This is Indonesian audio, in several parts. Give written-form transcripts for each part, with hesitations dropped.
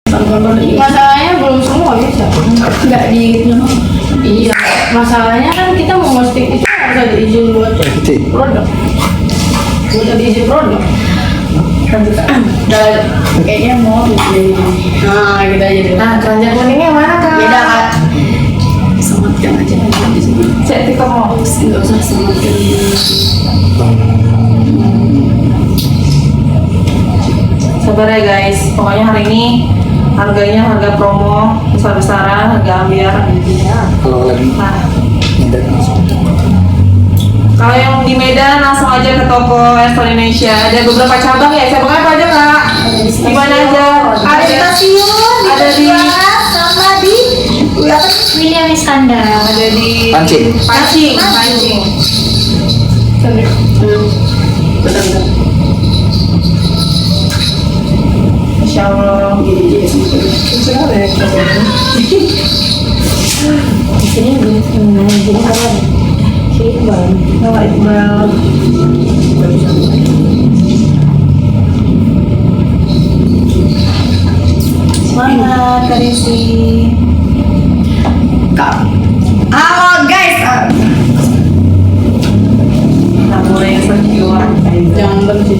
Masalahnya belum semua bisa. Nggak di iya. Masalahnya kan kita mau nge-stick itu harus ada izin buat produk. Buat ada izin produk. Dan kayaknya mau jadi. Nah, kita jadi. Nah, keranjang kuningnya mana Kak? Beda Kak. Sematkan aja di sini. Saya tiktok mau. Nggak usah sematkan. Sabar ya guys, pokoknya hari ini harganya harga promo besar-besaran, harga ambiar. Kalau lagi Nah, Medan langsung. kalau yang di Medan langsung aja ke toko Estor Indonesia. Ada beberapa cabang ya, cabangnya apa aja Kak? Di mana aja? Ada stasiun, ada di sama di William Iskandar. ada di Pancing. Pancing. Insya Allah. Di sini gini kan. Nama Iqbal. Semangat Kak Desi. Halo guys. Nah, mulai insecure. Jangan berhenti.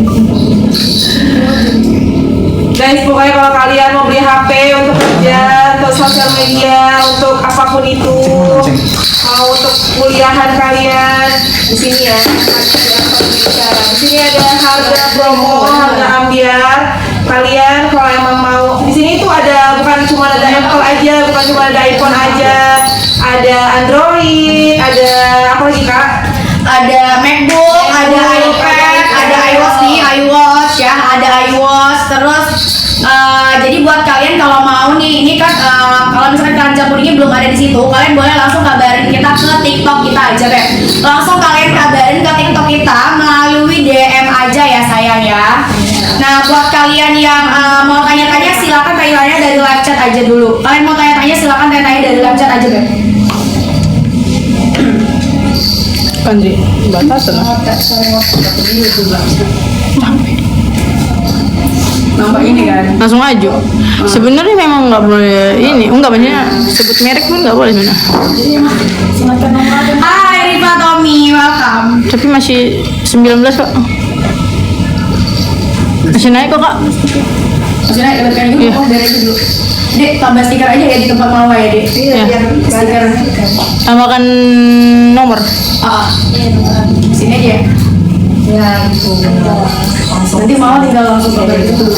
Guys, pokoknya kalau kalian mau beli HP untuk kerja, untuk sosial media, untuk apapun itu, mau untuk kuliahan kalian, di sini ya, di sini ada harga promo, harga ambiar. Kalian kalau emang mau, di sini tuh ada bukan cuma ada Apple aja, bukan cuma ada iPhone aja, ada Android, ada apa lagi Kak? Ada MacBook, ada iPad, ada iWatch nih, iWatch ya, ada iWatch. Terus jadi buat kalian kalau mau nih, ini kan kalau misalkan keranjang kuningnya belum ada di situ, kalian boleh langsung kabarin kita ke TikTok kita aja deh. Langsung kalian kabarin ke TikTok kita melalui DM aja ya sayang ya. Nah buat kalian yang mau tanya-tanya silakan tanya-tanya dari live chat aja dulu. Kalian mau tanya-tanya silakan tanya-tanya dari live chat aja deh. Andri, batasan. Nambah ini kan. Langsung aja. Sebenarnya memang nggak boleh ini, enggak banyak sebut merek pun nggak boleh sebenarnya. Hai Rifa Tommy, welcome. Tapi masih 19 kok. Masih naik kok Kak. Masih naik ke dulu, Iya. dari itu dulu. Dek, tambah stiker aja ya di tempat Mawar ya, Dek. Iya. Biar stiker. Tambahkan nomor. Sini aja. Ya, gitu. Nanti Mawar tinggal langsung ke itu.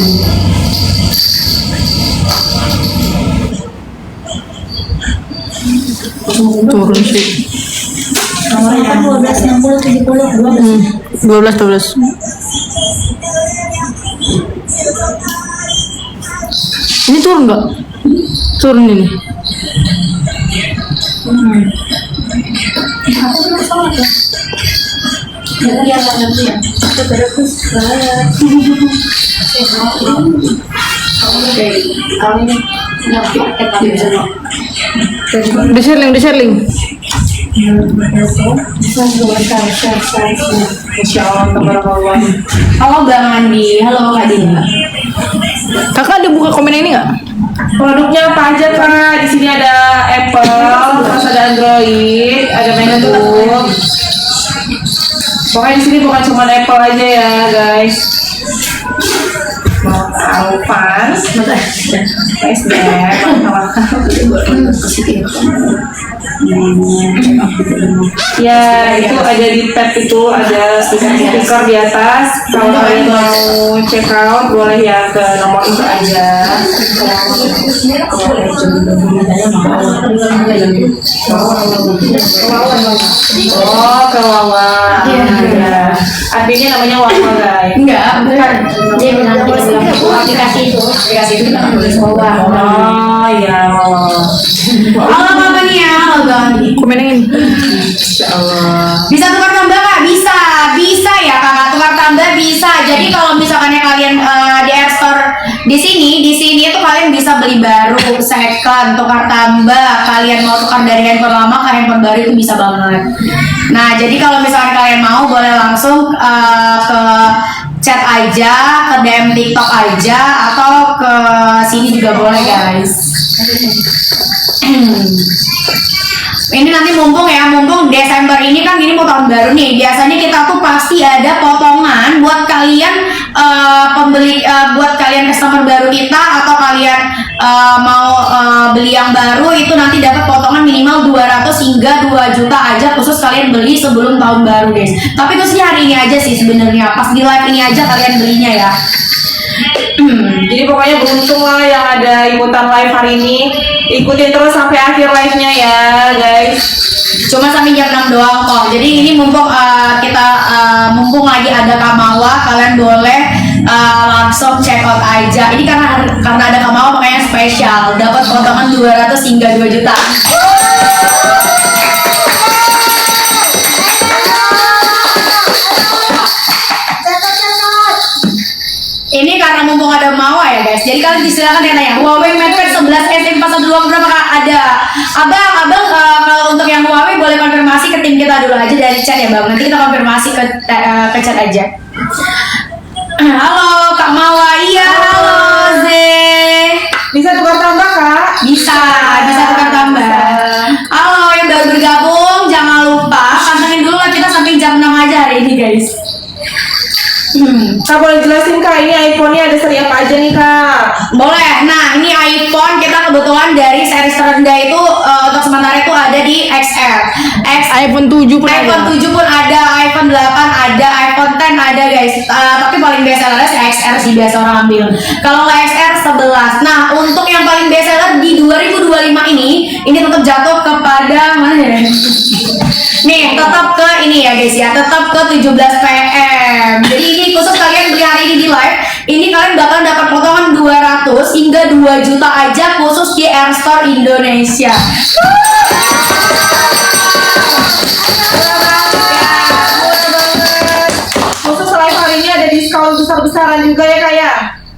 Turun sih. Nomornya kan 12, 60, 70, 12 12. Ini turun nggak? Turun ini. Di sharing. Halo Bang Andi, halo Kak Dina. Kakak ada buka komen ini nggak? Produknya apa aja Kak? Di sini ada Apple, terus ada Android, ada MacBook. Pokoknya di sini bukan cuma Apple aja ya guys. Mau tahu pas? Nice deh. Ya itu ada di tab itu ada stiker di atas. Kalau kalian mau check out boleh ya ke nomor itu aja. Oh ke Wawa. Iya. Adminnya namanya Wawa guys. Enggak, bukan. Dia bilang aplikasi itu namanya tulis Wawa. Oh iya Wawa. Halo Mama Nia, halo Bang Andi. Komen yang ini. Insyaallah. Bisa tukar tambah Kak? Bisa ya Kakak, tukar tambah bisa. Jadi kalau misalkan kalian di App Store di sini itu kalian bisa beli baru, second, tukar tambah. Kalian mau tukar dari handphone lama ke handphone baru itu bisa banget. Nah, jadi kalau misalkan kalian mau boleh langsung ke chat aja, ke DM TikTok aja, atau ke sini juga boleh guys. Ini nanti mumpung Desember ini kan ini mau tahun baru nih. Biasanya kita tuh pasti ada potongan buat kalian pembeli, buat kalian customer baru kita atau kalian mau beli yang baru itu nanti dapat potongan minimal 200 hingga 2 juta aja khusus kalian beli sebelum tahun baru guys. Tapi khususnya hari ini aja sih sebenarnya, pas di live ini aja kalian belinya ya. Jadi pokoknya beruntung lah yang ada ikutan live hari ini. Ikutin terus sampai akhir live-nya ya guys. Cuma sampai jam 6 doang kok. Jadi ini mumpung mumpung lagi ada Kamawa, kalian boleh langsung check out aja. Ini karena ada Kamawa makanya spesial, dapat potongan 200 hingga 2 juta. Ini karena mumpung ada Mawa ya guys. Jadi kalian silakan tanya Huawei MatePad 11S 412 berapa kak? Ada. Abang kalau untuk yang Huawei boleh konfirmasi ke tim kita dulu aja dari chat ya bang. Nanti kita konfirmasi ke chat aja. Halo Kak Mawa, iya halo Ze. Bisa tukar tambah kak? Bisa tukar tambah. Halo yang baru bergabung, jangan lupa pantengin dulu lah kita sampai jam 6 aja hari ini guys. Kak boleh jelasin kak, ini iPhone-nya ada seri apa aja nih kak? Boleh. Nah ini iPhone kita kebetulan dari seri terendah itu untuk sementara itu ada di XR, iPhone 7 pun iPhone 7 pun ada, iPhone 8 ada, iPhone 10 ada guys. Tapi paling best seller si XR sih biasa orang ambil. Kalau nggak XR 11. Nah untuk yang paling best seller di 2025 ini tetap jatuh kepada mana ya? Nih tetap ke ini ya guys ya, tetap ke 17 PM. Jadi ini khusus kalian beli hari ini di live, ini kalian bakal dapat potongan 200 hingga 2 juta aja khusus di Air Store Indonesia. Khusus live hari ini ada diskon besar-besaran juga ya kak ya?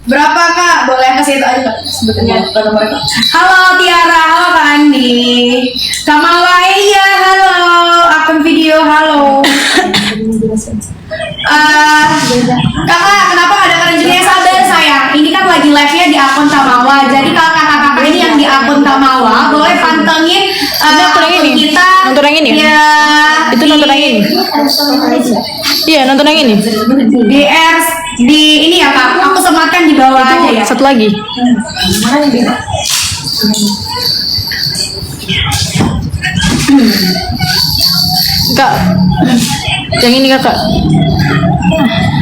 Berapa kak? Boleh kasih itu aja kak sebetulnya nomornya. Halo Tiara, halo Kak Andi, Kak Mawa, iya halo, akun video halo. Kakak, kenapa ada kerjanya? Sabar sayang, ini kan lagi live-nya di akun Tamawa. Jadi kakak-kakak ini yang di akun Tamawa boleh pantengin nonton yang ini? kita. Nonton yang ini ya? Ya, Itu nonton yang ini? Iya nonton yang ini. di ini ya kak, aku sematkan di bawah aja ya. Satu lagi. Kak, yang ini kakak.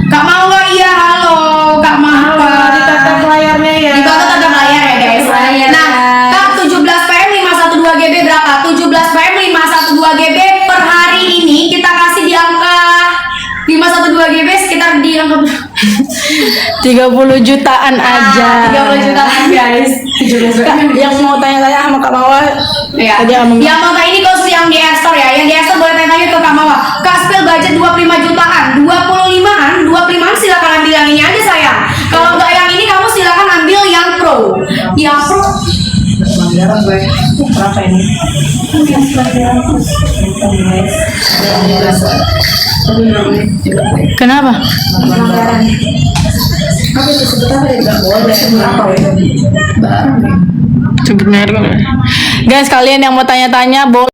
Kak Mawa, iya halo Kak Mawa. Ditatap layarnya ya. Ditonton tatap layar ya guys. Nah, Kak 17 PM 512 GB berapa? 17 PM 512 GB per hari ini kita kasih di angka 512 GB sekitar di angka 30 jutaan aja. 30 jutaan guys. 17 Kak, yang mau tanya-tanya sama Kak Mawa, Ya. tadi sama Yang mau ini khusus yang di Air Store ya. Yang di Air Store boleh tanya ke Kak Mawa. Kak spill budget 25 jutaan, 25-an silakan ambil yang ini aja sayang. Kalau enggak yang ini kamu silakan ambil yang Pro. Yang Pro Berapa ini? Kenapa? Apa itu sebetulnya tidak boleh? Apa itu? Sebut merek. Guys, kalian yang mau tanya-tanya boleh